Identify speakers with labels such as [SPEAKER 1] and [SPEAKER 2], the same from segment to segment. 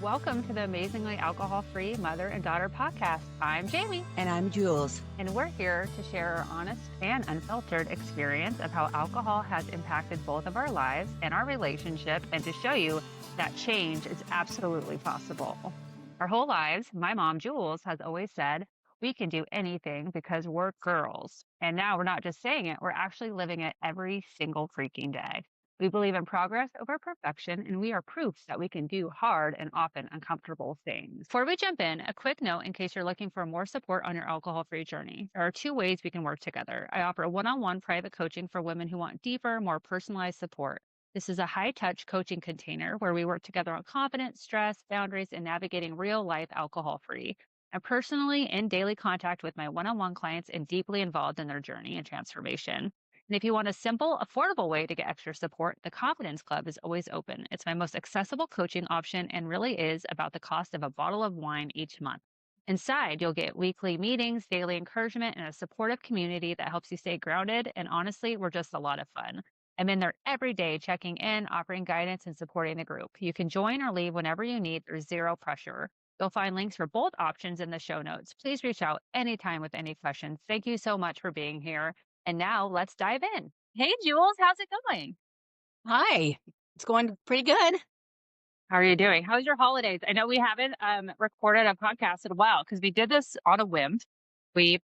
[SPEAKER 1] Welcome to the Amazingly Alcohol-Free Mother and Daughter podcast. I'm Jaime.
[SPEAKER 2] And I'm Jules.
[SPEAKER 1] And we're here to share our honest and unfiltered experience of how alcohol has impacted both of our lives and our relationship, and to show you that change is absolutely possible. Our whole lives, my mom, Jules, has always said, we can do anything because we're girls. And now we're not just saying it, we're actually living it every single freaking day. We believe in progress over perfection, and we are proof that we can do hard and often uncomfortable things. Before we jump in, a quick note in case you're looking for more support on your alcohol-free journey. There are two ways we can work together. I offer one-on-one private coaching for women who want deeper, more personalized support. This is a high-touch coaching container where we work together on confidence, stress, boundaries, and navigating real-life alcohol-free. I'm personally in daily contact with my one-on-one clients and deeply involved in their journey and transformation. And if you want a simple, affordable way to get extra support, the Confidence Club is always open. It's my most accessible coaching option and really is about the cost of a bottle of wine each month. Inside, you'll get weekly meetings, daily encouragement, and a supportive community that helps you stay grounded. And honestly, we're just a lot of fun. I'm in there every day, checking in, offering guidance, and supporting the group. You can join or leave whenever you need. There's zero pressure. You'll find links for both options in the show notes. Please reach out anytime with any questions. Thank you so much for being here. And now let's dive in. Hey, Jules, how's it going?
[SPEAKER 2] Hi. It's going pretty good.
[SPEAKER 1] How are you doing? How's your holidays? I know we haven't recorded a podcast in a while because we did this on a whim. We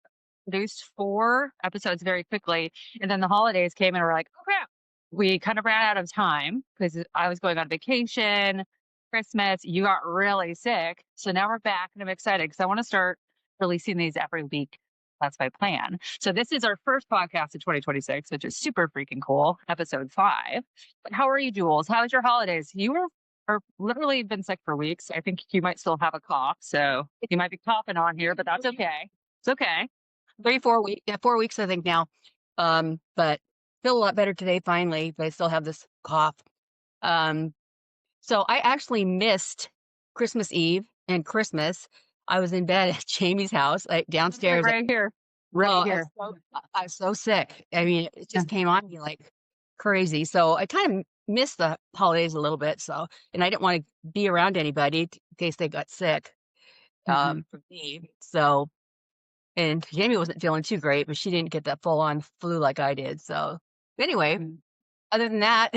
[SPEAKER 1] produced 4 episodes very quickly, and then the holidays came and we're like, oh crap. We kind of ran out of time because I was going on vacation, Christmas, you got really sick. So now we're back and I'm excited because I want to start releasing these every week. That's my plan. So this is our first podcast of 2026, which is super freaking cool, episode 5. But how are you, Jules? How was your holidays? You are literally been sick for weeks. I think you might still have a cough, so you might be coughing on here, but that's okay. It's okay.
[SPEAKER 2] 4 weeks, I think now. But feel a lot better today, finally, but I still have this cough. So I actually missed Christmas Eve and Christmas. I was in bed at Jamie's house, like downstairs.
[SPEAKER 1] Right here.
[SPEAKER 2] I was so sick. I mean, it just came on me like crazy. So I kind of missed the holidays a little bit. So, and I didn't want to be around anybody in case they got sick from me. So, and Jamie wasn't feeling too great, but she didn't get that full on flu like I did. So anyway, other than that,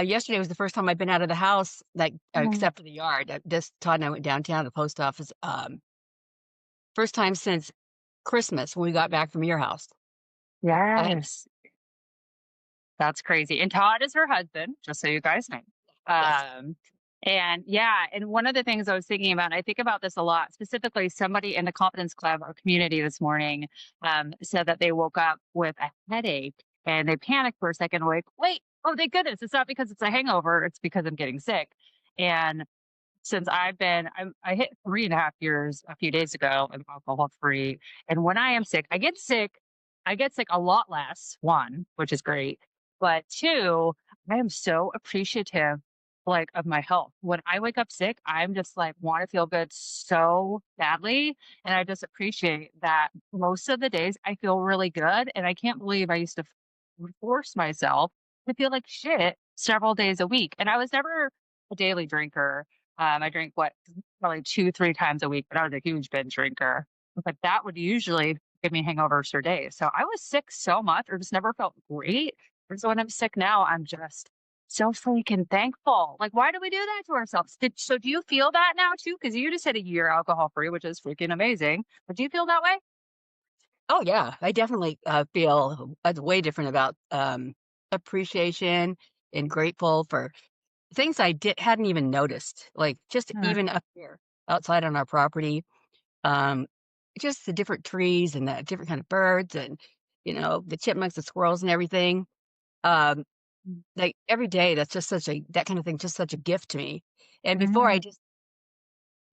[SPEAKER 2] yesterday was the first time I've been out of the house, like except for the yard. Todd and I went downtown to the post office. First time since Christmas when we got back from your house.
[SPEAKER 1] Yes. That's crazy. And Todd is her husband, just so you guys know.
[SPEAKER 2] Yes.
[SPEAKER 1] And yeah, and one of the things I was thinking about, and I think about this a lot, specifically somebody in the Confidence Club or community this morning said that they woke up with a headache and they panicked for a second, like, wait, oh, thank goodness, it's not because it's a hangover, it's because I'm getting sick. And since I hit 3.5 years a few days ago, I'm alcohol free. And when I am sick, I get sick a lot less, 1, which is great. But 2, I am so appreciative like of my health. When I wake up sick, I'm just like want to feel good so badly. And I just appreciate that most of the days I feel really good. And I can't believe I used to force myself to feel like shit several days a week. And I was never a daily drinker. I drink probably 2-3 times a week, but I was a huge binge drinker. But that would usually give me hangovers for days. So I was sick so much or just never felt great. And so when I'm sick now, I'm just so freaking thankful. Like, why do we do that to ourselves? So do you feel that now too? Because you just hit a year alcohol free, which is freaking amazing. But do you feel that way?
[SPEAKER 2] Oh yeah, I definitely feel way different about appreciation and grateful for things I hadn't even noticed, like just even up here outside on our property, just the different trees and the different kind of birds and the chipmunks, the squirrels, and everything. Like every day, that's just that kind of thing, just such a gift to me. And before, I just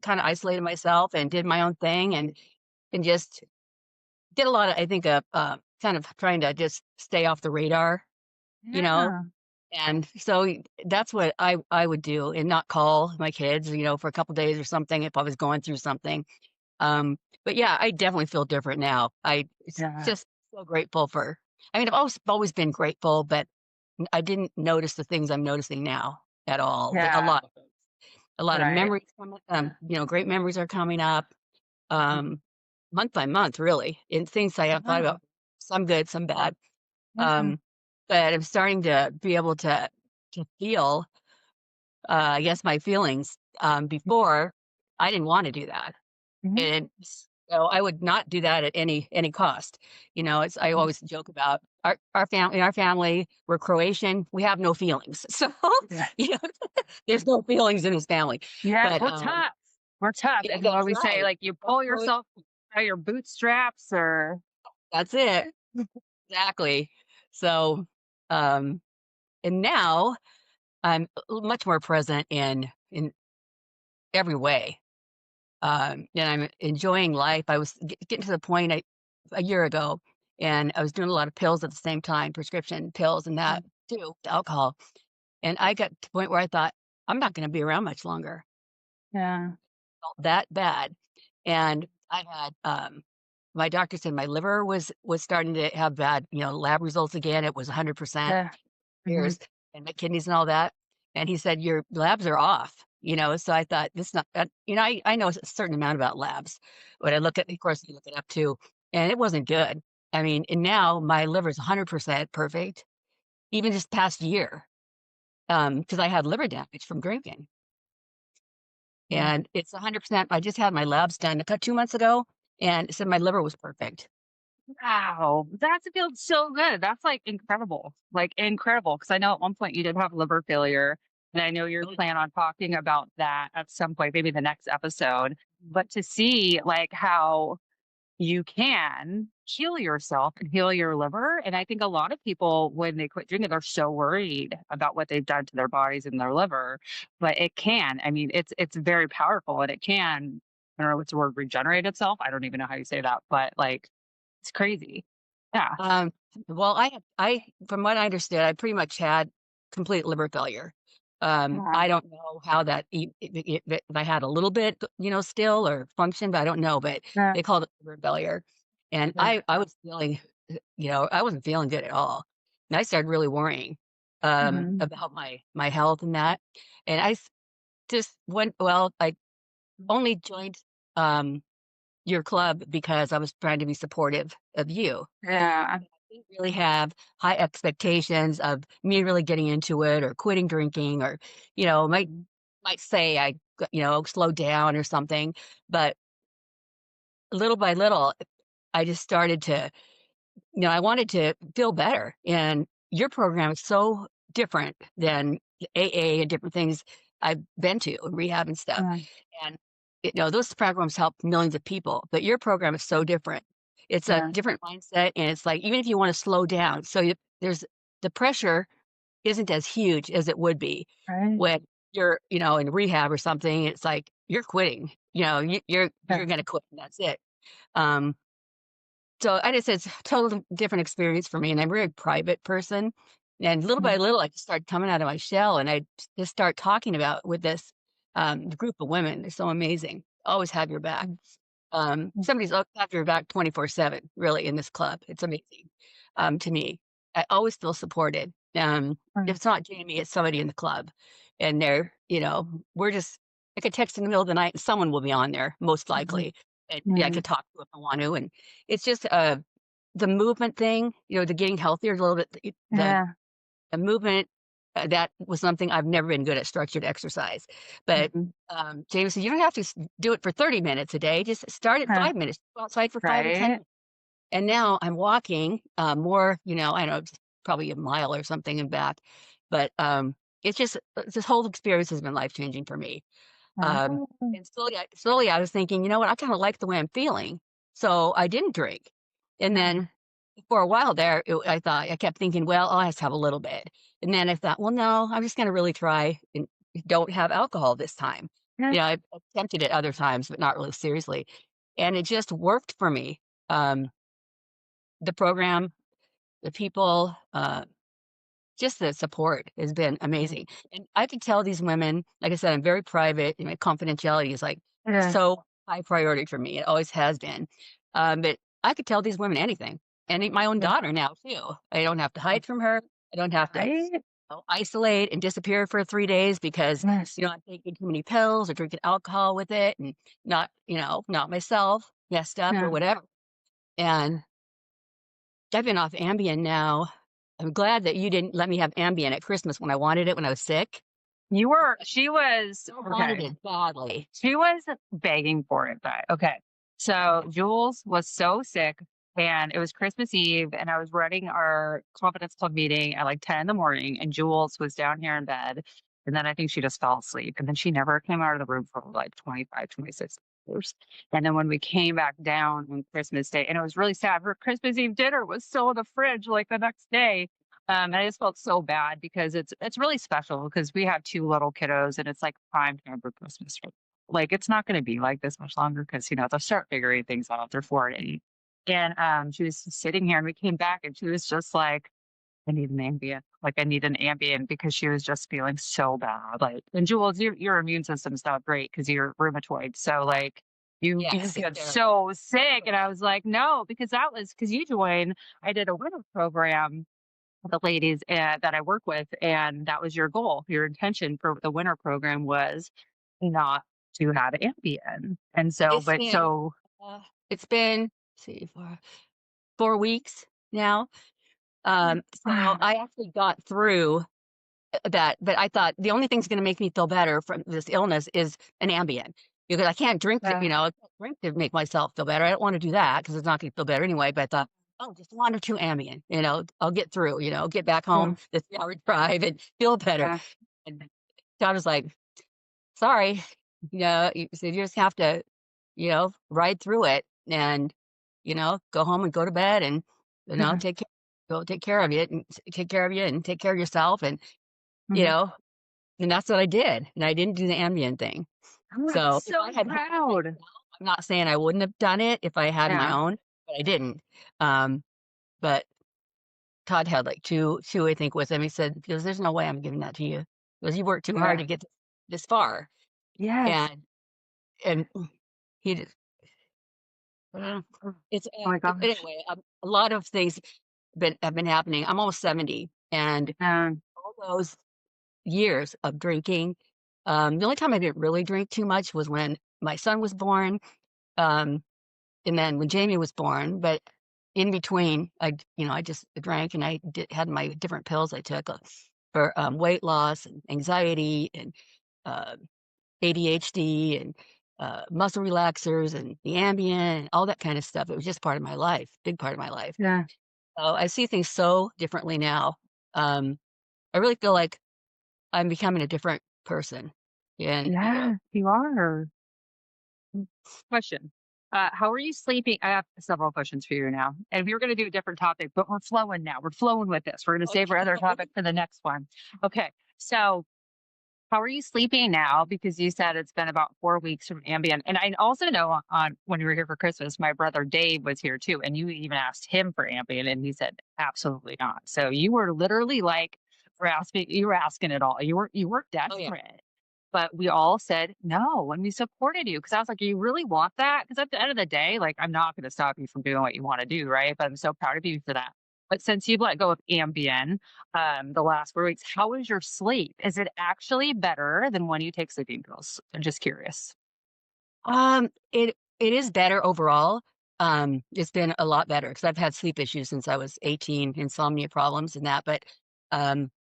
[SPEAKER 2] kind of isolated myself and did my own thing and just did a lot of, I think, kind of trying to just stay off the radar, you know. And so that's what I would do and not call my kids, for a couple days or something if I was going through something. But yeah, I definitely feel different now. Just so grateful I've always been grateful, but I didn't notice the things I'm noticing now at all. Like a lot. a lot of
[SPEAKER 1] Right.
[SPEAKER 2] memories coming, great memories are coming up,
[SPEAKER 1] Mhm.
[SPEAKER 2] um, month by month, really, and things I have thought
[SPEAKER 1] Yeah.
[SPEAKER 2] about, some good, some bad.
[SPEAKER 1] Yeah.
[SPEAKER 2] Um, but I'm starting to be able to feel, I guess, my feelings. Before, I didn't want to do that,
[SPEAKER 1] Mhm.
[SPEAKER 2] and so I would not do that at any cost. It's I
[SPEAKER 1] Mhm.
[SPEAKER 2] always joke about our family. Our family, we're Croatian. We have no feelings, so
[SPEAKER 1] Yeah.
[SPEAKER 2] you know, there's no feelings in his family.
[SPEAKER 1] Yeah,
[SPEAKER 2] But
[SPEAKER 1] we're tough. We're tough.
[SPEAKER 2] yeah,
[SPEAKER 1] And
[SPEAKER 2] that's
[SPEAKER 1] when we say
[SPEAKER 2] right.
[SPEAKER 1] like you
[SPEAKER 2] Well,
[SPEAKER 1] pull yourself by your bootstraps or
[SPEAKER 2] that's it. Exactly. So, um, and now I'm much more present in every way. And I'm enjoying life. I was getting to the point a year ago, and I was doing a lot of pills at the same time, prescription pills and that too, alcohol. And I got to the point where I thought, I'm not going to be around much longer.
[SPEAKER 1] yeah.
[SPEAKER 2] Felt that bad. And I had, my doctor said my liver was starting to have bad, lab results again. It was 100%.
[SPEAKER 1] Yeah. Mhm.
[SPEAKER 2] Years and my kidneys and all that. And he said, "Your labs are off." So I thought, this not, I know a certain amount about labs, but I look at, of course, you look it up too, and it wasn't good. I mean, and now my liver's 100% perfect, even this past year, because I had liver damage from drinking,
[SPEAKER 1] Mm.
[SPEAKER 2] and it's 100%. I just had my labs done about 2 months ago, and it said my liver was perfect.
[SPEAKER 1] Wow, that feels so good. That's like incredible. Because I know at one point you did have liver failure, and I know you're
[SPEAKER 2] Oh,
[SPEAKER 1] planning on talking about that at some point, maybe the next episode. But to see like how you can heal yourself and heal your liver, and I think a lot of people when they quit drinking, they're so worried about what they've done to their bodies and their liver, but it can. I mean, it's very powerful, and it can. I don't know what's the word, regenerate itself. I don't even know how you say that, but like it's crazy. Yeah.
[SPEAKER 2] Um, well, from what I understood, I pretty much had complete liver failure.
[SPEAKER 1] Yeah.
[SPEAKER 2] I don't know how that, if I had a little bit, still or function, but I don't know. But
[SPEAKER 1] Yeah.
[SPEAKER 2] they called it liver failure, and
[SPEAKER 1] Yeah.
[SPEAKER 2] I was feeling, I wasn't feeling good at all, and I started really worrying,
[SPEAKER 1] Mhm.
[SPEAKER 2] about my health and that, and just went. Well, I only joined um your club because I was trying to be supportive of you.
[SPEAKER 1] Yeah.
[SPEAKER 2] Didn't really have high expectations of me really getting into it or quitting drinking or, might say I, slowed down or something. But little by little, I just started to, I wanted to feel better. And your program is so different than AA and different things I've been to, and rehab and stuff.
[SPEAKER 1] Yeah.
[SPEAKER 2] And, those programs help millions of people, but your program is so different. It's a
[SPEAKER 1] Yeah.
[SPEAKER 2] different mindset. And it's like, even if you want to slow down, so there's the pressure isn't as huge as it would be
[SPEAKER 1] Right.
[SPEAKER 2] when you're, in rehab or something. It's like you're quitting, you're
[SPEAKER 1] Yeah.
[SPEAKER 2] going to quit and that's it. Um, so I just it's a total different experience for me, and I'm a very private person, and little by
[SPEAKER 1] Mm.
[SPEAKER 2] little, I just start coming out of my shell, and I just start talking about with this, group of women. They're so amazing. Always have your back.
[SPEAKER 1] Mm. Mm.
[SPEAKER 2] Somebody's always have your back 24/7, really, in this club. It's amazing, to me. I always feel supported. If
[SPEAKER 1] Mm.
[SPEAKER 2] it's not Jamie, it's somebody in the club, and we're just I could text in the middle of the night, and someone will be on there, most
[SPEAKER 1] Mhm.
[SPEAKER 2] likely, and, yeah, I
[SPEAKER 1] Yeah.
[SPEAKER 2] could talk to if I want to, and it's just, the movement thing, the getting healthier a little bit,
[SPEAKER 1] Yeah.
[SPEAKER 2] the movement, that was something I've never been good at structured exercise. But,
[SPEAKER 1] Mhm.
[SPEAKER 2] James said, "You don't have to do it for 30 minutes a day. Just start at
[SPEAKER 1] Huh.
[SPEAKER 2] 5 minutes. Go outside for 5 or 10
[SPEAKER 1] Right.
[SPEAKER 2] minutes." And now I'm walking, more, I don't know, just probably a mile or something and back. But, it's just, this whole experience has been life changing for me. Um,
[SPEAKER 1] Oh.
[SPEAKER 2] and slowly I was thinking, "You know what? I kinda like the way I'm feeling." So I didn't drink. And
[SPEAKER 1] Yeah.
[SPEAKER 2] then for a while there, I kept thinking, "Well, I'll just have a little bit." And then I thought, "Well, no, I'm just gonna really try and don't have alcohol this time."
[SPEAKER 1] Yeah.
[SPEAKER 2] I've attempted it other times, but not really seriously. And it just worked for me. Um, the program, the people, just the support has been
[SPEAKER 1] Mhm.
[SPEAKER 2] amazing, and I could tell these women, like I said, I'm very private, and my confidentiality is, like,
[SPEAKER 1] Yeah.
[SPEAKER 2] so high priority for me, it always has been, but I could tell these women anything, and my own
[SPEAKER 1] Yeah.
[SPEAKER 2] daughter now too. I don't have to hide from her, I don't have to,
[SPEAKER 1] Right?
[SPEAKER 2] isolate and disappear for 3 days because,
[SPEAKER 1] Yes.
[SPEAKER 2] I'm taking too many pills or drinking alcohol with it and not, not myself, messed up or
[SPEAKER 1] Yeah.
[SPEAKER 2] whatever. And I've been off Ambien now. I'm glad that you didn't let me have Ambien at Christmas when I wanted it when I was sick.
[SPEAKER 1] She was,
[SPEAKER 2] I wanted
[SPEAKER 1] okay.
[SPEAKER 2] it badly.
[SPEAKER 1] She was begging for it, but okay. So Jules was so sick and it was Christmas Eve and I was running our confidence club meeting at like 10 in the morning and Jules was down here in bed. And then I think she just fell asleep. And then she never came out of the room for like 25, 26 hours. And then when we came back down on Christmas Day, and it was really sad, her Christmas Eve dinner was still in the fridge like the next day. And I just felt so bad because it's really special because we have two little kiddos and it's like prime time for Christmas. Like it's not going to be like this much longer because they'll start figuring things out. They're 4 and 8. And she was sitting here and we came back and she was just like, I need an Ambien. Like I need an Ambien because she was just feeling so bad. Like, and Jules, your immune system's not great because you're rheumatoid. So like you just
[SPEAKER 2] Yes, it's
[SPEAKER 1] get
[SPEAKER 2] terrible.
[SPEAKER 1] so sick. And I was like, no, because that was because you joined. I did a winter program with the ladies that I work with, and that was your goal. Your intention for the winter program was not to have Ambien. And so,
[SPEAKER 2] It's
[SPEAKER 1] but
[SPEAKER 2] been,
[SPEAKER 1] so
[SPEAKER 2] uh, it's been, let's see, 4 weeks now. So I actually got through that, but I thought the only thing's going to make me feel better from this illness is an Ambien because I can't drink,
[SPEAKER 1] uh,
[SPEAKER 2] I can't drink to make myself feel better. I don't want to do that because it's not going to feel better anyway. But I thought, oh, just 1 or 2 Ambien, I'll get through, get back home,
[SPEAKER 1] yeah,
[SPEAKER 2] this hour drive and feel better.
[SPEAKER 1] yeah,
[SPEAKER 2] And John was like, sorry, you said you just have to, ride through it and, go home and go to bed and,
[SPEAKER 1] yeah,
[SPEAKER 2] take care of it and take care of you and take care of yourself. And, you
[SPEAKER 1] mhm.
[SPEAKER 2] know, and that's what I did, and I didn't do the Ambien thing.
[SPEAKER 1] I'm
[SPEAKER 2] So, if I
[SPEAKER 1] so
[SPEAKER 2] had right
[SPEAKER 1] proud.
[SPEAKER 2] now, I'm not saying I wouldn't have done it if I had my
[SPEAKER 1] Yeah,
[SPEAKER 2] own, but I didn't. Um, but Todd had, like, 2, I think, with him. He goes, "There's no way I'm giving that to you." Because "You worked too hard
[SPEAKER 1] yeah,
[SPEAKER 2] to get this far."
[SPEAKER 1] yes.
[SPEAKER 2] And he just
[SPEAKER 1] Oh
[SPEAKER 2] it's,
[SPEAKER 1] my
[SPEAKER 2] but
[SPEAKER 1] gosh.
[SPEAKER 2] anyway, a lot of things have been happening. I'm almost 70, and
[SPEAKER 1] Um,
[SPEAKER 2] all those years of drinking, the only time I didn't really drink too much was when my son was born. Um, and then when Jamie was born, but in between, I just drank and had my different pills I took for weight loss and anxiety and uh, ADHD and muscle relaxers and the Ambien and all that kind of stuff. It was just part of my life, big part of my life.
[SPEAKER 1] yeah,
[SPEAKER 2] So I see things so differently now. Um, I really feel like I'm becoming a different person. And,
[SPEAKER 1] yeah, you are. Question. How are you sleeping? I have several questions for you now. And we were going to do a different topic, but we're flowing now. We're flowing with this. We're going to save our other
[SPEAKER 2] okay.
[SPEAKER 1] topic for the next one. Okay. So, how are you sleeping now? Because you said it's been about 4 weeks from Ambien. And I also know on when we were here for Christmas, my brother Dave was here too. And you even asked him for Ambien, and he said absolutely not. So you were literally like grasping, you were asking it all. You were
[SPEAKER 2] Oh, yeah.
[SPEAKER 1] desperate. But we all said no, and we supported you because I was like, "You really want that?" Because at the end of the day, like, I'm not gonna stop you from doing what you wanna do, right? But I'm so proud of you for that. But since you've let go of Ambien, the last 4 weeks, how is your sleep? Is it actually better than when you take sleeping pills? I'm just curious.
[SPEAKER 2] It is better overall. It's been a lot better because I've had sleep issues since I was 18, insomnia problems and that. Um,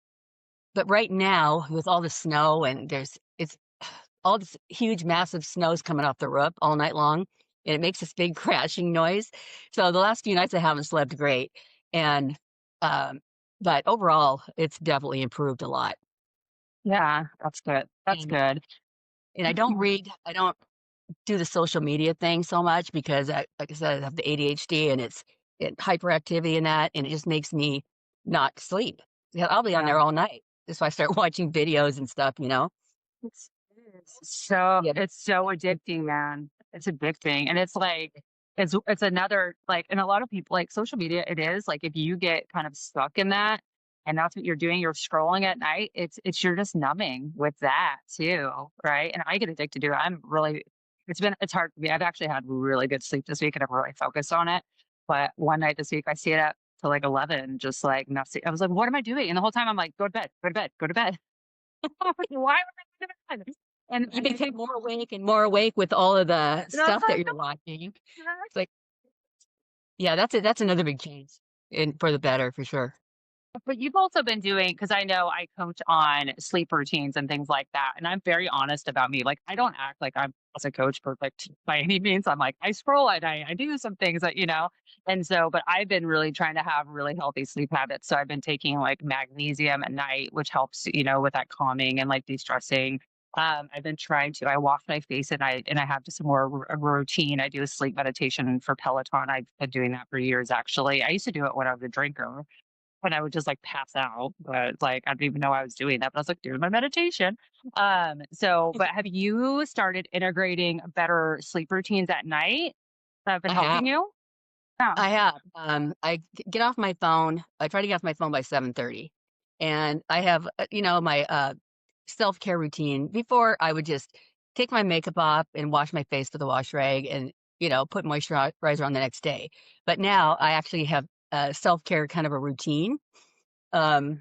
[SPEAKER 2] but right now, with all the snow and it's all this huge, massive snows coming off the roof all night long, and it makes this big crashing noise. So the last few nights I haven't slept great, and um, but overall, it's definitely improved a lot.
[SPEAKER 1] Yeah, that's good. That's
[SPEAKER 2] And
[SPEAKER 1] good.
[SPEAKER 2] I don't read, I don't do the social media thing so much because like I said, I have the ADHD and hyperactivity and that, and it just makes me not sleep. Yeah, I'll be on
[SPEAKER 1] Yeah.
[SPEAKER 2] there all night. That's why I start watching videos and stuff.
[SPEAKER 1] It's so
[SPEAKER 2] Yeah.
[SPEAKER 1] it's so addicting, man. It's addicting, and it's like it's another like, and a lot of people like social media. It is like if you get kind of stuck in that, and that's what you're doing, you're scrolling at night. It's you're just numbing with that too, right? And I get addicted to it. It's hard for me. I've actually had really good sleep this week, and I've really focused on it. But one night this week, I stayed up till like 11, just like messy. I was like, what am I doing? And the whole time I'm like, go to bed, go to bed, go to bed. I'm like, why would I go to bed?
[SPEAKER 2] You become more awake with all of the
[SPEAKER 1] And I was
[SPEAKER 2] stuff that
[SPEAKER 1] like,
[SPEAKER 2] you're watching.
[SPEAKER 1] "What?"
[SPEAKER 2] It's like, yeah, that's another big change in for the better for sure.
[SPEAKER 1] But you've also been doing, because I know I coach on sleep routines and things like that, and I'm very honest about me. Like, I don't act like I'm as a coach perfect by any means. I'm like, I scroll at night, I do some things that, and so, but I've been really trying to have really healthy sleep habits. So I've been taking like magnesium at night, which helps, with that calming and like de-stressing. I've been trying to. I wash my face at night, and I have just a more routine. I do a sleep meditation for Peloton. I've been doing that for years, actually. I used to do it when I was a drinker, when I would just like pass out, but like I didn't even know I was doing that. But I was like doing my meditation. But have you started integrating better sleep routines at night that have been
[SPEAKER 2] I have.
[SPEAKER 1] helping you? Yeah.
[SPEAKER 2] I have. Get off my phone. I try to get off my phone by 7:30, and I have, my self care routine. Before, I would just take my makeup off and wash my face with a wash rag, and put moisturizer on the next day. But now I actually have self care kind of a routine um,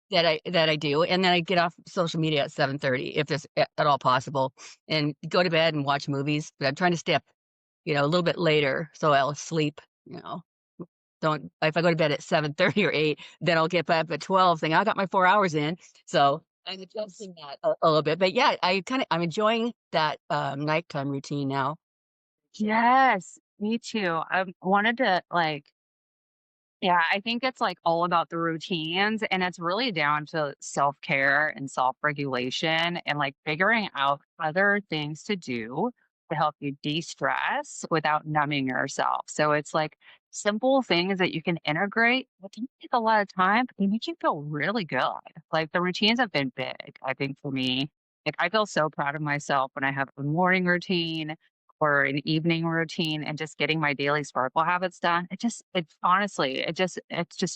[SPEAKER 2] that I do, and then I get off social media at 7:30 if it's at all possible, and go to bed and watch movies. But I'm trying to stay up, a little bit later so I'll sleep. You know, don't if I go to bed at 7:30 or 8, then I'll get up at 12 saying I got my 4 hours in. So I'm adjusting that a little bit. But yeah, I'm enjoying that nighttime routine now. Sure.
[SPEAKER 1] Yes, me too. I wanted to like, yeah, I think it's like all about the routines, and it's really down to self-care and self-regulation and like figuring out other things to do to help you de-stress without numbing yourself. So it's like simple things that you can integrate. It can take a lot of time, but they make you feel really good. Like the routines have been big, I think, for me. Like I feel so proud of myself when I have a morning routine or an evening routine and just getting my daily sparkle habits done. It just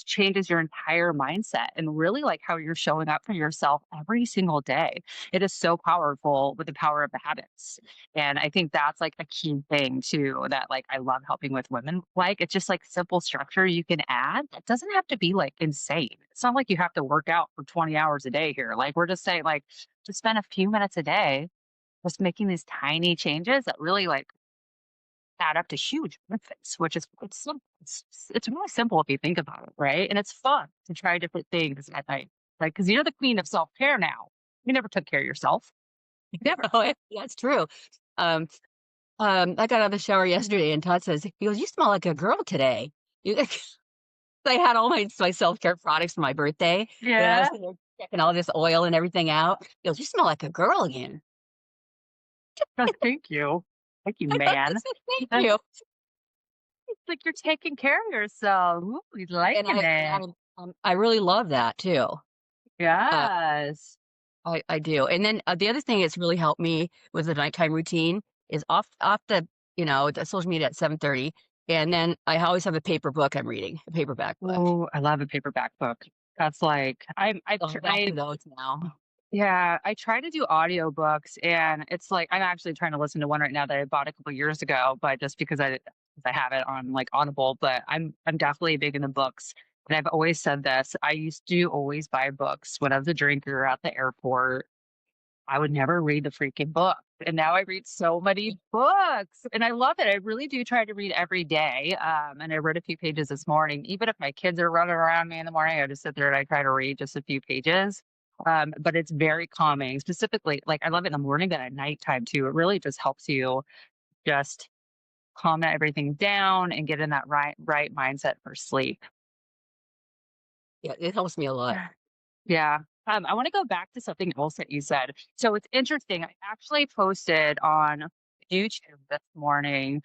[SPEAKER 1] changes your entire mindset and really like how you're showing up for yourself every single day. It is so powerful with the power of the habits. And I think that's like a key thing too that like I love helping with women. Like it's just like simple structure you can add. It doesn't have to be like insane. It's not like you have to work out for 20 hours a day here. Like we're just saying like just spend a few minutes a day just making these tiny changes that really like add up to huge benefits, which is it's simple. It's really simple if you think about it, right? And it's fun to try different things at night, like because you're the queen of self care now. You never took care of yourself. You never.
[SPEAKER 2] Oh, that's true. Um, I got out of the shower yesterday, and Todd says, he goes, "You smell like a girl today." You, I had all my self care products for my birthday, and I was
[SPEAKER 1] Yeah.
[SPEAKER 2] sitting there checking all this oil and everything out. He goes, "You smell like a girl again."
[SPEAKER 1] Oh, thank you. Thank you,
[SPEAKER 2] I
[SPEAKER 1] man.
[SPEAKER 2] said, "Thank
[SPEAKER 1] That's
[SPEAKER 2] you."
[SPEAKER 1] like you're taking care of yourself. Ooh, you liking it.
[SPEAKER 2] I really love that too. Uh,
[SPEAKER 1] Yes.
[SPEAKER 2] I do. And then the other thing that's really helped me with the nighttime routine is off the social media at 7:30, and then I always have a paper book I'm reading, a paperback book.
[SPEAKER 1] Oh, I love a paperback book. That's like
[SPEAKER 2] Going back to those now.
[SPEAKER 1] yeah, I try to do audiobooks, and it's like I'm actually trying to listen to one right now that I bought a couple years ago, but just because I have it on like Audible, but I'm definitely big in the books. And I've always said this. I used to always buy books when I was a drinker at the airport. I would never read the freaking book. And now I read so many books and I love it. I really do try to read every day. And I read a few pages this morning. Even if my kids are running around me in the morning, I just sit there and I try to read just a few pages. But it's very calming. Specifically, like I love it in the morning, but at nighttime too. It really just helps you just calm everything down and get in that right mindset for sleep.
[SPEAKER 2] Yeah, it helps me a lot.
[SPEAKER 1] Yeah. I want to go back to something else that you said. So it's interesting. I actually posted on YouTube this morning.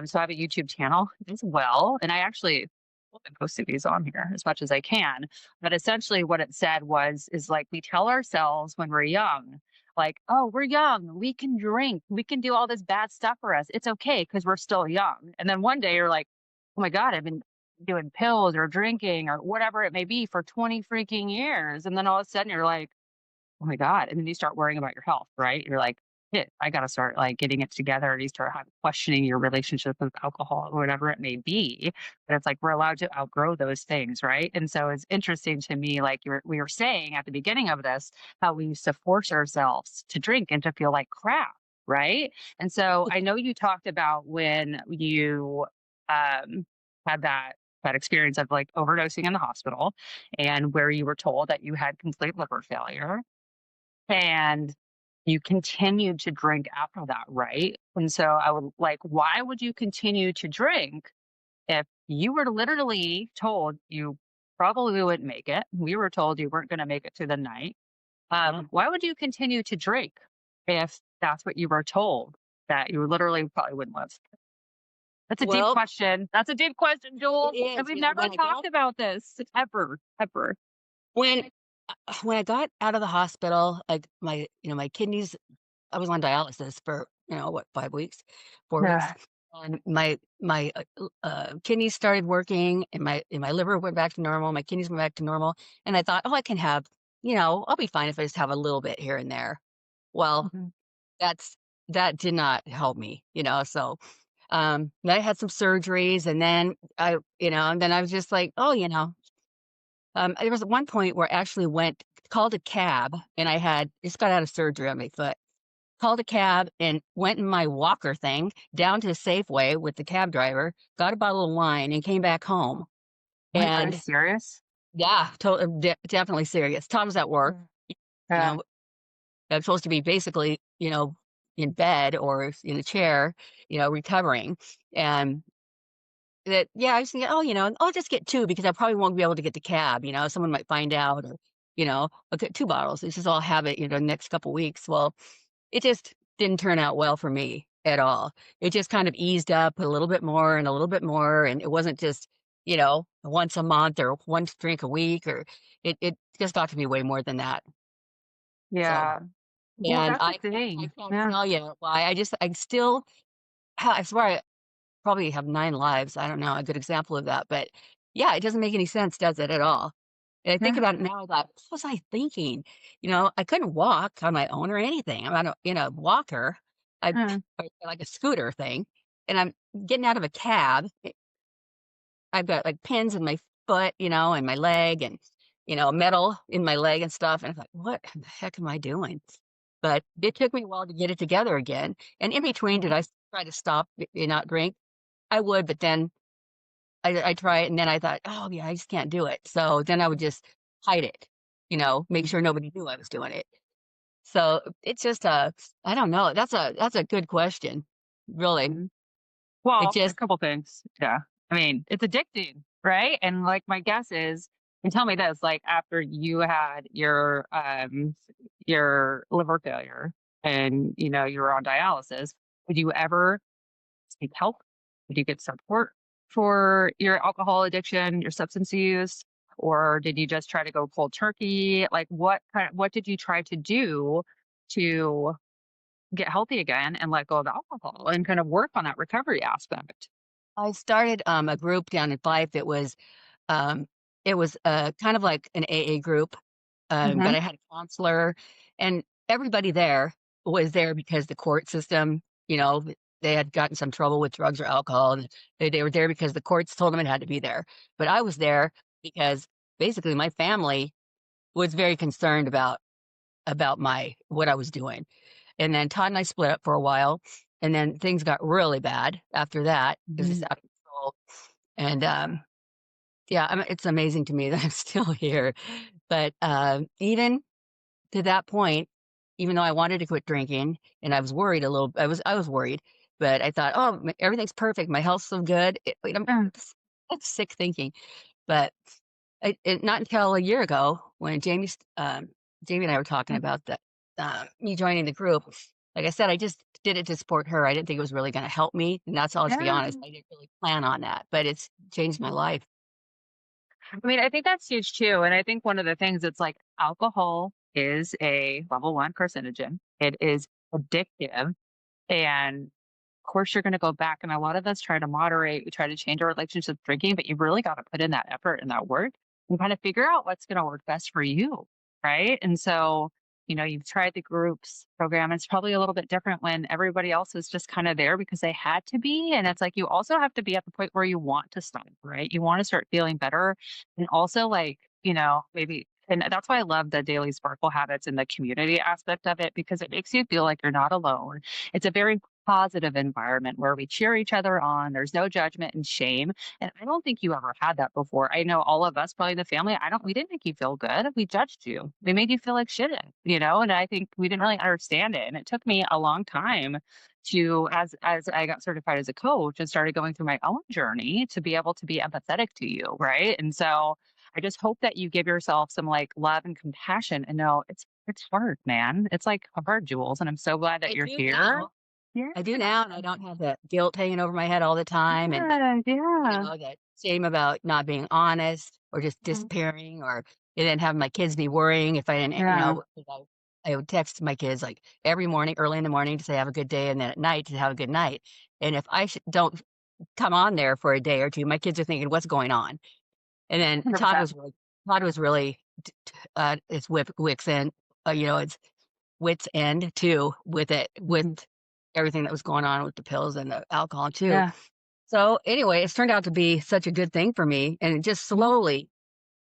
[SPEAKER 1] So I have a YouTube channel as well. And I actually well, I posted these on here as much as I can. But essentially what it said is like we tell ourselves when we're young, like, oh, we're young, we can drink, we can do all this bad stuff for us. It's okay because we're still young. And then one day you're like, oh my God, I've been doing pills or drinking or whatever it may be for 20 freaking years. And then all of a sudden you're like, oh my God. And then you start worrying about your health, right? You're like, shit, I got to start like getting it together. And you start questioning your relationship with alcohol or whatever it may be. But it's like we're allowed to outgrow those things, right? And so it's interesting to me, like we were saying at the beginning of this, how we used to force ourselves to drink and to feel like crap, right? And so I know you talked about when you um, had that experience of like overdosing in the hospital and where you were told that you had complete liver failure and you continued to drink after that, right? And so I would like, why would you continue to drink if you were literally told you probably wouldn't make it? We were told you weren't going to make it to the night.
[SPEAKER 2] Mhm.
[SPEAKER 1] Why would you continue to drink if that's what you were told that you literally probably wouldn't live? That's a deep
[SPEAKER 2] Well,
[SPEAKER 1] question. That's a deep question,
[SPEAKER 2] it
[SPEAKER 1] Jules. And
[SPEAKER 2] is,
[SPEAKER 1] we've never
[SPEAKER 2] when I got
[SPEAKER 1] talked about this ever, ever.
[SPEAKER 2] when when I got out of the hospital, like, my kidneys, I was on dialysis for, what, 5 weeks, 4 weeks,
[SPEAKER 1] Yeah.
[SPEAKER 2] and my kidneys started working, and my liver went back to normal, my kidneys went back to normal, and I thought, "Oh, I can have, I'll be fine if I just have a little bit here and there." Well,
[SPEAKER 1] Mhm.
[SPEAKER 2] that's that did not help me, so, then I had some surgeries, and then I was just like, "Oh," there was one point where I actually called a cab, and I had just got out of surgery on my foot. Called a cab and went in my walker thing down to Safeway with the cab driver, got a bottle of wine, and came back home.
[SPEAKER 1] What, are you
[SPEAKER 2] And
[SPEAKER 1] serious?
[SPEAKER 2] yeah, definitely serious. Tom was at work.
[SPEAKER 1] Mm.
[SPEAKER 2] You
[SPEAKER 1] Yeah.
[SPEAKER 2] know, I'm supposed to be basically, in bed or in a chair, recovering. And yeah, I was thinking, oh, I'll just get two because I probably won't be able to get the cab. Someone might find out, or, I'll get two bottles. This is all have it, next couple weeks. Well, it just didn't turn out well for me at all. It just kind of eased up a little bit more and a little bit more, and it wasn't just, once a month or one drink a week, or it just got to be way more than that. So,
[SPEAKER 1] Yeah. Well,
[SPEAKER 2] and
[SPEAKER 1] that's the
[SPEAKER 2] I
[SPEAKER 1] thing.
[SPEAKER 2] can't
[SPEAKER 1] Yeah.
[SPEAKER 2] tell you why. I still I swear I probably have 9 lives. I don't know, a good example of that, but yeah, it doesn't make any sense, does it, at all? And I think
[SPEAKER 1] Yeah.
[SPEAKER 2] about it now, I thought, "What was I thinking?" I couldn't walk on my own or anything. I'm on a walker, I
[SPEAKER 1] Yeah.
[SPEAKER 2] or like a scooter thing, and I'm getting out of a cab. I've got, like, pins in my foot, and my leg, and, metal in my leg and stuff, and I thought, "What in the heck am I doing?" But it took me a while to get it together again, and in between, did
[SPEAKER 1] Mhm.
[SPEAKER 2] I try to stop and not drink? I would, but then I try it, and then I thought, "Oh, yeah, I just can't do it." So then I would just hide it, make sure nobody knew I was doing it. So it's just, I don't know. That's a good question, really.
[SPEAKER 1] Mhm.
[SPEAKER 2] It
[SPEAKER 1] Well, a
[SPEAKER 2] just
[SPEAKER 1] couple things. Yeah. I mean, it's addicting, right? And like my guess is, and tell me this, like after you had your liver failure and you were on dialysis, would you ever seek help? Did you get support for your alcohol addiction, your substance use? Or did you just try to go cold turkey? Like what did you try to do to get healthy again and let go of alcohol and kind of work on that recovery aspect?
[SPEAKER 2] I started, a group down in Fife. Um, it was, kind of like an AA group, but
[SPEAKER 1] Mhm.
[SPEAKER 2] I had a counselor, and everybody there was there because the court system, they had gotten some trouble with drugs or alcohol, and they were there because the courts told them it had to be there. But I was there because basically my family was very concerned about my what I was doing. And then Todd and I split up for a while, and then things got really bad after that. It was just
[SPEAKER 1] Mhm.
[SPEAKER 2] out of control. And yeah, it's amazing to me that I'm still here. But even to that point, even though I wanted to quit drinking, and I was worried a little, I was worried, but I thought, oh, everything's perfect. My health's so good.
[SPEAKER 1] Yeah.
[SPEAKER 2] That's sick thinking. But not until a year ago when Jamie and I were talking about me joining the group. Like I said, I just did it to support her. I didn't think it was really going to help me, and that's all. To be
[SPEAKER 1] Yeah.
[SPEAKER 2] honest, I didn't really plan on that, but it's changed my life.
[SPEAKER 1] I mean, I think that's huge too. And I think one of the things it's like alcohol is a level one carcinogen. It is addictive. And of course, you're going to go back. And a lot of us try to moderate, we try to change our relationship with drinking, but you've really got to put in that effort and that work and kind of figure out what's going to work best for you. Right. And so you've tried the groups program. It's probably a little bit different when everybody else is just kind of there because they had to be. And it's like you also have to be at the point where you want to stop, right? You want to start feeling better. And also, like, maybe, and that's why I love the daily sparkle habits and the community aspect of it because it makes you feel like you're not alone. It's a very positive environment where we cheer each other on. There's no judgment and shame. And I don't think you ever had that before. I know all of us, probably the family, we didn't make you feel good. We judged you. We made you feel like shit, and I think we didn't really understand it. And it took me a long time to, as I got certified as a coach and started going through my own journey to be able to be empathetic to you. Right. And so I just hope that you give yourself some like love and compassion and know it's hard, man. It's like hard, Jules. And I'm so glad that
[SPEAKER 2] I
[SPEAKER 1] you're
[SPEAKER 2] do
[SPEAKER 1] here.
[SPEAKER 2] now.
[SPEAKER 1] Yeah.
[SPEAKER 2] I do now, and I don't have that guilt hanging over my head all the time, and
[SPEAKER 1] Good. Yeah.
[SPEAKER 2] that shame about not being honest or just
[SPEAKER 1] Mhm.
[SPEAKER 2] disappearing, or and then having my kids be worrying if I didn't,
[SPEAKER 1] Yeah.
[SPEAKER 2] 'cause I would text my kids like every morning, early in the morning to say have a good day, and then at night to have a good night. And if I don't come on there for a day or two, my kids are thinking, "What's going on?" And then
[SPEAKER 1] 100%.
[SPEAKER 2] Todd was really, it's wicks end, it's wits end too with it, with
[SPEAKER 1] Mhm.
[SPEAKER 2] everything that was going on with the pills and the alcohol too.
[SPEAKER 1] Yeah.
[SPEAKER 2] So anyway, it's turned out to be such a good thing for me, and it just
[SPEAKER 1] Mhm.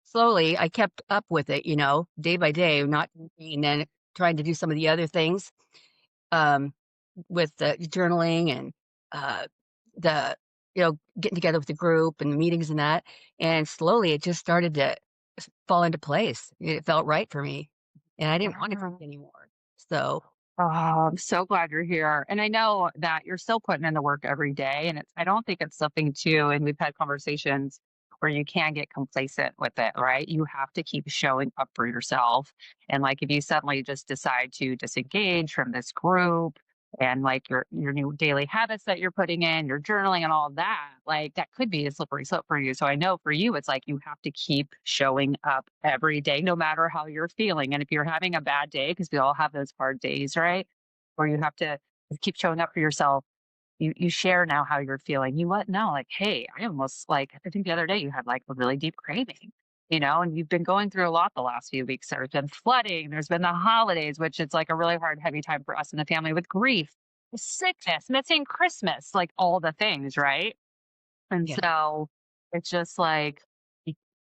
[SPEAKER 2] slowly, I kept up with it, day by day, not drinking, and then trying to do some of the other things, um, with the journaling and, uh, the getting together with the group and the meetings and that, and slowly it just started to fall into place. It felt right for me, and I didn't wanna drink
[SPEAKER 1] Yeah.
[SPEAKER 2] anymore. So,
[SPEAKER 1] Oh, I'm so glad you're here. And I know that you're still putting in the work every day. And I don't think it's something too, and we've had conversations where you can get complacent with it, right? You have to keep showing up for yourself. And like if you suddenly just decide to disengage from this group and like your new daily habits that you're putting in, your journaling and all of that, like that could be a slippery slope for you. So I know for you, it's like you have to keep showing up every day, no matter how you're feeling. And if you're having a bad day, because we all have those hard days, right? Where you have to keep showing up for yourself. You share now how you're feeling. You let know, like, hey, I almost like I think the other day you had like a really deep craving, and you've been going through a lot the last few weeks. There's been flooding, there's been the holidays, which it's like a really hard, heavy time for us in the family with grief, with sickness, missing Christmas, like all the things, right? And
[SPEAKER 2] yeah.
[SPEAKER 1] so it's just like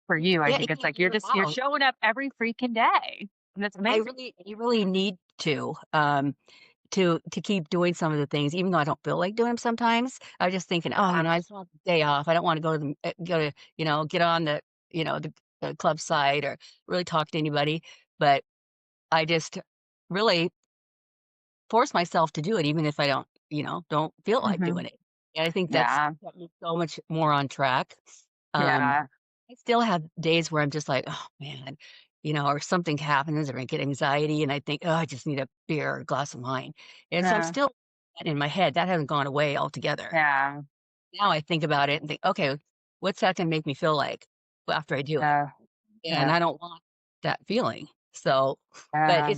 [SPEAKER 1] for you, I
[SPEAKER 2] Yeah,
[SPEAKER 1] think
[SPEAKER 2] it
[SPEAKER 1] it's
[SPEAKER 2] can't
[SPEAKER 1] like
[SPEAKER 2] wear
[SPEAKER 1] you're
[SPEAKER 2] out.
[SPEAKER 1] showing up every freaking day. And it's amazing.
[SPEAKER 2] You really need to, to keep doing some of the things, even though I don't feel like doing them sometimes. I was just thinking, "Oh, I just want the day off. I don't wanna go to get on the club site or really talk to anybody." But I just really force myself to do it even if I don't feel like
[SPEAKER 1] Hmm.
[SPEAKER 2] doing it. And I think that's
[SPEAKER 1] Yeah.
[SPEAKER 2] kept me so much more on track. Um,
[SPEAKER 1] Yeah.
[SPEAKER 2] I still have days where I'm just like, "Oh, man," or something happens or I get anxiety and I think, "Oh, I just need a beer or a glass of wine." And so I'm
[SPEAKER 1] Yeah.
[SPEAKER 2] still in my head. That hasn't gone away altogether.
[SPEAKER 1] Yeah.
[SPEAKER 2] Now I think about it and think, "Okay, what's that gonna make me feel like after I do it?"
[SPEAKER 1] Yeah.
[SPEAKER 2] And
[SPEAKER 1] Yeah.
[SPEAKER 2] I don't want that feeling. So, but
[SPEAKER 1] Yeah.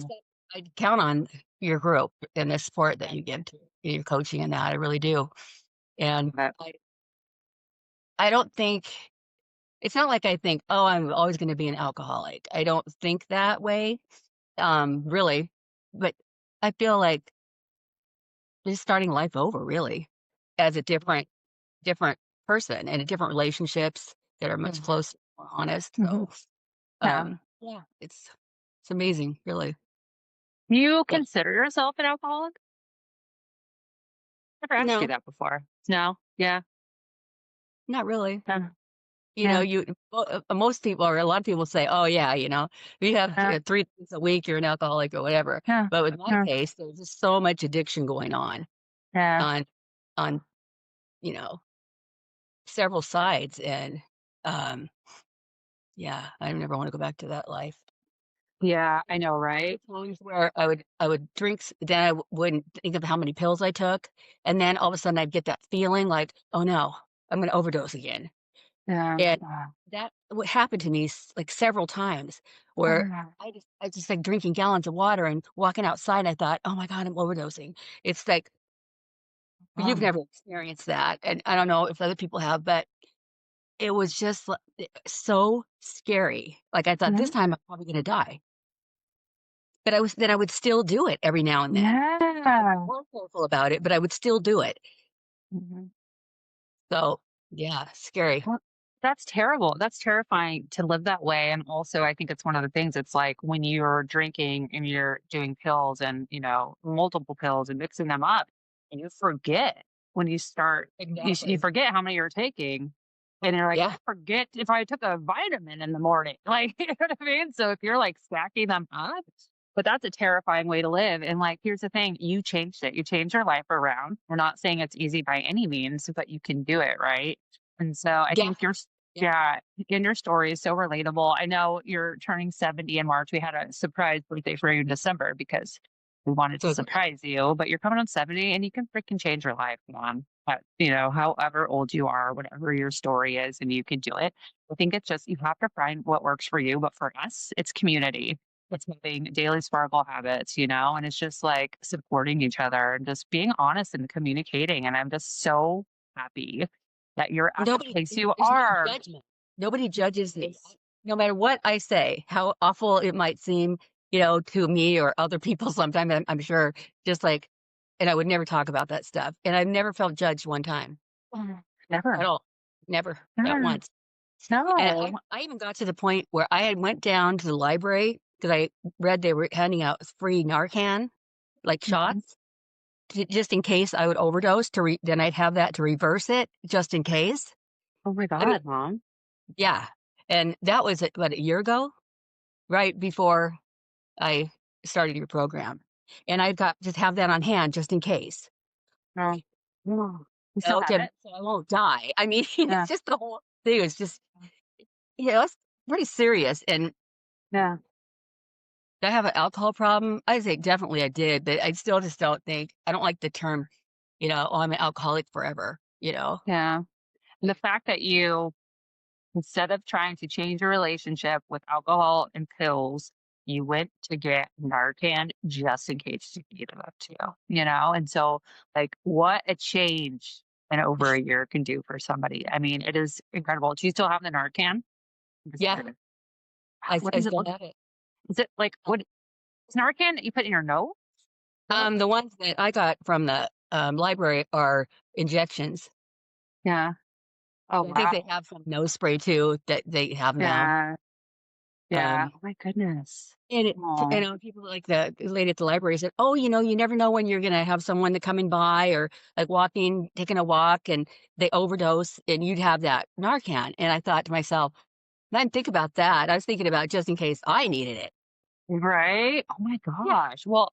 [SPEAKER 2] I count on your group and the support that you give to your coaching and that, I really do. And
[SPEAKER 1] But
[SPEAKER 2] I don't think it's not like I think, "Oh, I'm always gonna be an alcoholic." I don't think that way, really, but I feel like just starting life over really as a different person and a different relationships that are much closer, more honest.
[SPEAKER 1] mhm.
[SPEAKER 2] So,
[SPEAKER 1] Yeah.
[SPEAKER 2] yeah, it's amazing, really.
[SPEAKER 1] Do you
[SPEAKER 2] But
[SPEAKER 1] consider yourself an alcoholic? Never asked you
[SPEAKER 2] no,
[SPEAKER 1] that before. No. Yeah.
[SPEAKER 2] not really.
[SPEAKER 1] Uh,
[SPEAKER 2] You know,
[SPEAKER 1] yeah.
[SPEAKER 2] you most people or a lot of people say, "Oh, yeah, if you have,
[SPEAKER 1] Yeah.
[SPEAKER 2] 3 drinks a week, you're an alcoholic," or whatever.
[SPEAKER 1] Yeah.
[SPEAKER 2] But with my
[SPEAKER 1] Yeah.
[SPEAKER 2] case, there's just so much addiction going
[SPEAKER 1] Yeah.
[SPEAKER 2] on on, you know, several sides, and, um, yeah, I never wanna go back to that life.
[SPEAKER 1] Yeah. I know, right?
[SPEAKER 2] Times where I would drink then I wouldn't think of how many pills I took, and then all of a sudden I'd get that feeling like, "Oh, no, I'm gonna overdose again."
[SPEAKER 1] Yeah.
[SPEAKER 2] And that what happened to me like several times where
[SPEAKER 1] Yeah.
[SPEAKER 2] I just like drinking gallons of water and walking outside. I thought, "Oh my god, I'm overdosing." It's like you've
[SPEAKER 1] Oh,
[SPEAKER 2] never experienced that, and I don't know if other people have, but it was just so scary. Like I thought, this
[SPEAKER 1] mhm.
[SPEAKER 2] time I'm probably gonna die. but I would still do it every now and then. I was
[SPEAKER 1] Yeah.
[SPEAKER 2] more careful about it, but I would still do it.
[SPEAKER 1] Mhm.
[SPEAKER 2] So, yeah, scary.
[SPEAKER 1] Well, that's terrible. That's terrifying to live that way. And also, I think it's one of the things. It's like when you're drinking and you're doing pills and, multiple pills and mixing them up, and you forget when you start, you
[SPEAKER 2] Exactly.
[SPEAKER 1] forget how many you're taking. And you're like,
[SPEAKER 2] Yeah.
[SPEAKER 1] I forget if I took a vitamin in the morning. Like, you know what I mean? So if you're like stacking them up, but that's a terrifying way to live. And like, here's the thing, you changed it. You changed your life around. We're not saying it's easy by any means, but you can do it, right? And so I
[SPEAKER 2] Yeah.
[SPEAKER 1] think
[SPEAKER 2] Yeah.
[SPEAKER 1] yeah, and your story is so relatable. I know you're turning 70 in March. We had a surprise birthday for you in December because we wanted to
[SPEAKER 2] So great.
[SPEAKER 1] surprise you, but you're coming on 70 and you can freaking change your life, man. However old you are, whatever your story is, and you can do it. I think it's just you have to find what works for you. But for us, it's community. It's having daily sparkle habits, and it's just like supporting each other and just being honest and communicating. And I'm just so happy that you're at the place you
[SPEAKER 2] There's no
[SPEAKER 1] are.
[SPEAKER 2] judgment. Nobody judges me.
[SPEAKER 1] Yes.
[SPEAKER 2] No matter what I say, how awful it might seem, to me or other people sometimes, I'm sure, just like, and I would never talk about that stuff. And I've never felt judged one time at
[SPEAKER 1] Never.
[SPEAKER 2] all. Never, not
[SPEAKER 1] Never.
[SPEAKER 2] once. And
[SPEAKER 1] No.
[SPEAKER 2] I even got to the point where I had went down to the library because I read they were handing out free Narcan, like
[SPEAKER 1] Mhm.
[SPEAKER 2] shots, just in case I would overdose. Then I'd have that to reverse it, just in case.
[SPEAKER 1] Oh my
[SPEAKER 2] I mean,
[SPEAKER 1] God, mom.
[SPEAKER 2] yeah, and that was what, a year ago, right before I started your program, and I got just have that on hand just in case,
[SPEAKER 1] No. No. You still have it?
[SPEAKER 2] so I won't die. I mean, it's
[SPEAKER 1] Yeah.
[SPEAKER 2] just the whole thing is just it's pretty serious, and
[SPEAKER 1] Yeah.
[SPEAKER 2] did I have an alcohol problem? I say definitely I did, but I still just don't think I don't like the term, "Oh, I'm an alcoholic forever," you know?
[SPEAKER 1] Yeah. And the fact that you, instead of trying to change your relationship with alcohol and pills, you went to get Narcan just in case you needed it too. And so, like, what a change in over a year can do for somebody. I mean, it is incredible. Do you still have the Narcan? I'm just
[SPEAKER 2] Yeah,
[SPEAKER 1] curious.
[SPEAKER 2] I
[SPEAKER 1] What
[SPEAKER 2] I
[SPEAKER 1] does it
[SPEAKER 2] still
[SPEAKER 1] look?
[SPEAKER 2] have it.
[SPEAKER 1] Is it like
[SPEAKER 2] Uh,
[SPEAKER 1] what is Narcan that you put in your nose? What?
[SPEAKER 2] the ones that I got from the, library are injections.
[SPEAKER 1] Yeah. Oh
[SPEAKER 2] I think they
[SPEAKER 1] wow.
[SPEAKER 2] have some nose spray too that they have now.
[SPEAKER 1] Yeah. Yeah.
[SPEAKER 2] Um,
[SPEAKER 1] Oh my goodness.
[SPEAKER 2] and
[SPEAKER 1] Oh,
[SPEAKER 2] people like the lady at the library said, "Oh, you never know when you're gonna have someone that coming by or like taking a walk, and they overdose, and you'd have that Narcan." And I thought to myself, I didn't think about that. I was thinking about just in case I needed it.
[SPEAKER 1] right. Oh my
[SPEAKER 2] Yeah,
[SPEAKER 1] gosh. Well,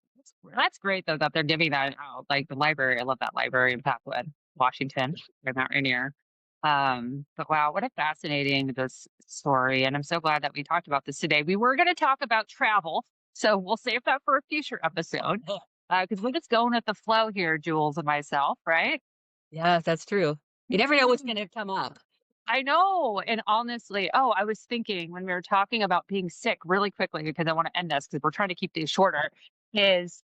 [SPEAKER 1] that's great though that they're giving that out. Like the library, I love that library in Packwood, Washington, right Mount Rainier. But wow, what a fascinating this story. And I'm so glad that we talked about this today. We were going to talk about travel, so we'll save that for a future episode. Because we're just going with the flow here, Jules and myself, right?
[SPEAKER 2] yeah, that's true. You never know what's gonna come up.
[SPEAKER 1] I know. And honestly, I was thinking when we were talking about being sick really quickly, because I want to end this because we're trying to keep these shorter, is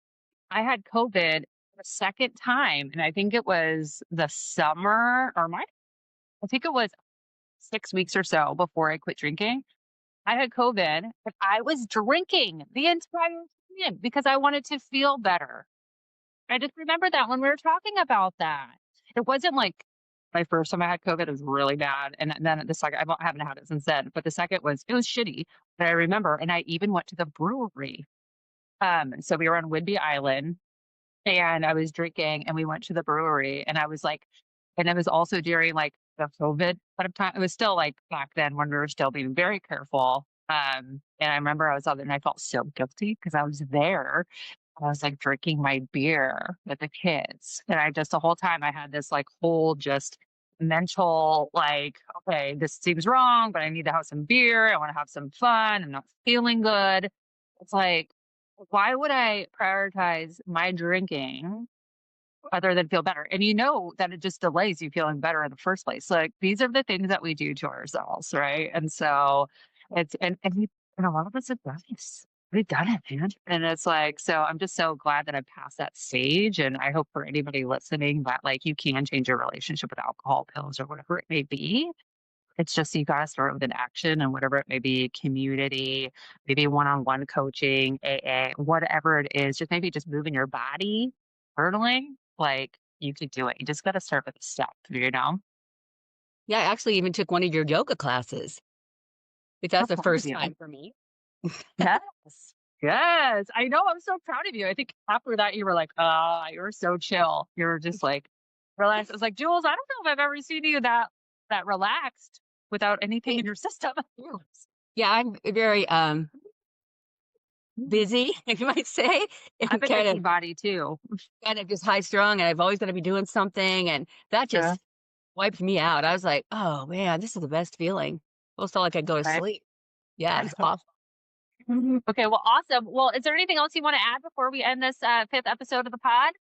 [SPEAKER 1] I had COVID the second time. And I think it was the summer I think it was 6 weeks or so before I quit drinking. I had COVID, but I was drinking the entire time because I wanted to feel better. I just remember that when we were talking about that. It wasn't like my first time I had COVID, it was really bad. And then the second, haven't had it since then. But the second it was shitty. But I remember, and I even went to the brewery. So we were on Whidbey Island and I was drinking and we went to the brewery and I was like, and it was also during like the COVID kind of time. It was still like back then when we were still being very careful. And I remember I was out there and I felt so guilty because I was there. I was like drinking my beer with the kids. And I just, the whole time I had this like whole just mental, like, okay, this seems wrong, but I need to have some beer. I want to have some fun. I'm not feeling good. It's like, why would I prioritize my drinking other than feel better? And you know that it just delays you feeling better in the first place. Like these are the things that we do to ourselves, right? And so and a lot of us have done this. We've done it, man. And it's like, so I'm just so glad that I passed that stage. And I hope for anybody listening that like you can change your relationship with alcohol, pills, or whatever it may be. It's just you gotta start with an action and whatever it may be, community, maybe one-on-one coaching, AA, whatever it is, just maybe just moving your body, journaling, like, you could do it. You just gotta start with a step, you know?
[SPEAKER 2] Yeah, I actually even took one of your yoga classes, but
[SPEAKER 1] So
[SPEAKER 2] that's the
[SPEAKER 1] proud of
[SPEAKER 2] first
[SPEAKER 1] you.
[SPEAKER 2] time for me.
[SPEAKER 1] Yes. Yes. I know, I'm so proud of you. I think after that, you were like, you were so chill. You were just like relaxed. I was like, "Jules, I don't know if I've ever seen you that relaxed without anything in
[SPEAKER 2] Thank
[SPEAKER 1] your system."
[SPEAKER 2] you. Yeah, I'm very,
[SPEAKER 1] Mm.
[SPEAKER 2] busy, if you might say,
[SPEAKER 1] I have
[SPEAKER 2] and
[SPEAKER 1] a busy body too.
[SPEAKER 2] kind of just high strung, and I've always gotta be doing something, and that
[SPEAKER 1] Yeah.
[SPEAKER 2] just wiped me out. I was like, "Oh, man, this is the best feeling." Almost felt like I'd go to
[SPEAKER 1] Right.
[SPEAKER 2] sleep. Yeah, it's awesome.
[SPEAKER 1] Mhm. Okay, well, awesome. Well, is there anything else you want to add before we end this fifth episode of the pod?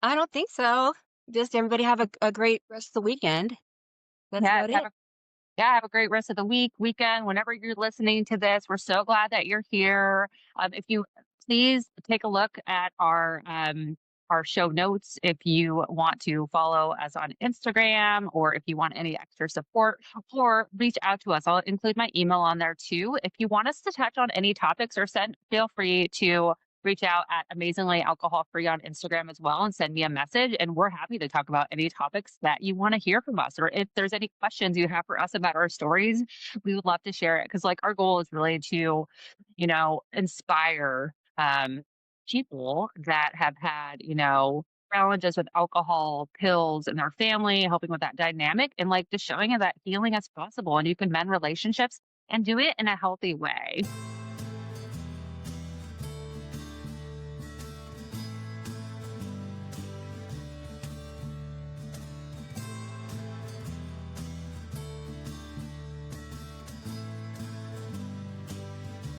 [SPEAKER 2] I don't think so. Just everybody have a great rest of the weekend. That's
[SPEAKER 1] Yes,
[SPEAKER 2] about it.
[SPEAKER 1] yeah, have a great rest of the weekend, whenever you're listening to this. We're so glad that you're here. If you please take a look at our show notes if you want to follow us on Instagram or if you want any extra support or reach out to us. I'll include my email on there too. If you want us to touch on any topics or send, feel free to reach out at amazingly alcohol free on Instagram as well and send me a message. And we're happy to talk about any topics that you want to hear from us. Or if there's any questions you have for us about our stories, we would love to share it. Cause like our goal is really to, inspire people that have had, challenges with alcohol, pills in their family, helping with that dynamic and like just showing you that healing is possible and you can mend relationships and do it in a healthy way.